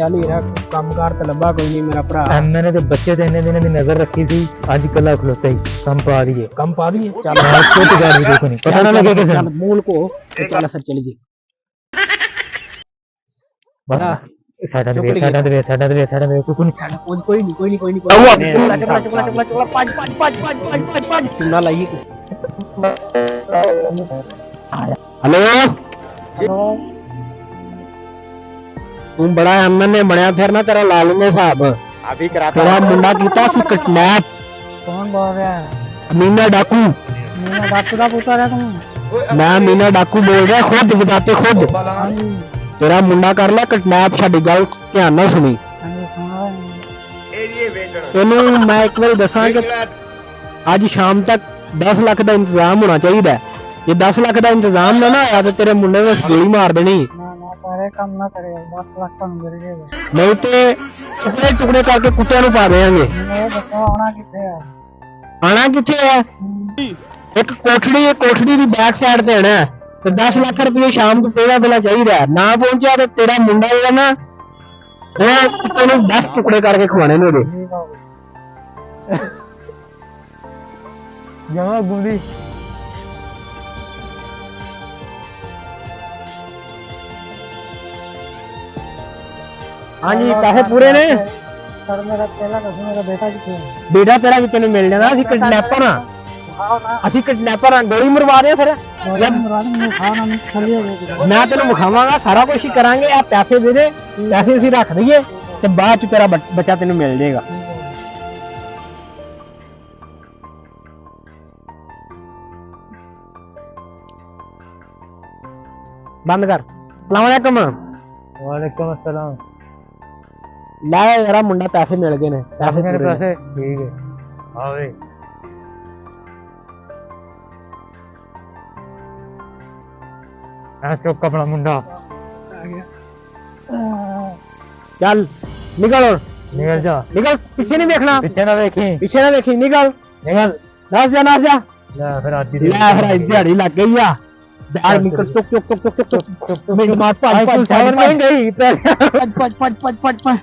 ਚੱਲ ਹੀਰਾ ਕੰਮਕਾਰ ਤੇ ਲੱਭਾ ਕੋਈ ਨਹੀਂ ਮੇਰਾ ਭਰਾ। मैंने तो बच्चे तो इन्ने दिनों की नजर रखी थी, आज कला खलोता ही कम पा दिए। ਕੰਮ ਪਾ ਦਈਏ ਚੱਲ छोटी गाड़ी देखो नहीं पता ना लगे किसे ਚੱਲ ਮੂਲ ਕੋ ਤੇ ਚੱਲ ਫਿਰ ਚਲੀਏ। बड़ा साइड दे कोई नहीं ਸਾਡਾ ਕੋਈ ਨਹੀਂ ਚੁਗਲਾ ਪੰਜ ਚੁਗਲਾ ਲਾਈਏ। हेलो ਤੂੰ ਬੜਾ ਅਮਨ ਨੇ ਬਣਿਆ ਫਿਰ ਨਾ ਤੇਰਾ ਲਾ ਲੈਨੇ ਹਿਸਾਬ। अभी कराता ਤੇਰਾ ਮੁੰਡਾ ਕੀਤਾ ਸੀ ਕਿਡਨੈਪ। कौन बोल रहा है? मीना डाकू। मीना डाकू का पुत्र है तुम? मैं मीना डाकू बोल रहा खुद बताते खुद। तेरा मुंडा कर लिया किडनैप। साडी गल ध्यान नाल सुनी। तेनू मैं एक बार दसा कि अज शाम तक 10 लाख का इंतजाम होना चाहिए। जे 10 लाख का इंतजाम ना ना आया तो तेरे मुंडे में गोली मार देनी। काम ना करे 10 लाख का मिल जाएगा नहीं तो टुकड़े टुकड़े करके कुत्तियां नु पा देंगे। आना किथे है? एक कोठड़ी दी बैक साइड ते आना तो 10 लाख रुपये शाम को पेड़ा देना चाहिए। ना पहुंचा तो तेरा मुंडा जेड़ा ना वो कुत्ते नु 10 टुकड़े करके खवाने ने दे। जमा गुंडी हाँ जी पैसे पूरे ने। सर मेरा बेटा किथे है? बेटा तेरा भी तेन मिल जाना। असि किडनैपर असि किडनैपर गोली मरवा दे फिर। मैं तेन विखावांगा सारा कुछ ही करांगे। आ पैसे दे दे, पैसे असि रख दईए ते बाद च तेरा बच्चा तेन मिल जाएगा। बंद कर। अस्सलाम वालेकुम। वालेकुम अस्सलाम। ला यार मुंडा पैसे मिल गए ने। पैसे मेरे पूरे पैसे ठीक है। हाँ भाई चुप अपना मुंडा चल निकल और निकल जा। निकल। पीछे नहीं देखना, पीछे ना देखी पीछे ना देखी। निकल निकल। नास जा नास जा। ले फिर आज ले फिर दिहाड़ी लग गई आ। यार निकल टुक टुक टुक टुक टुक टुक मिनट मार पच नहीं गई पच पच पच पच पच पच।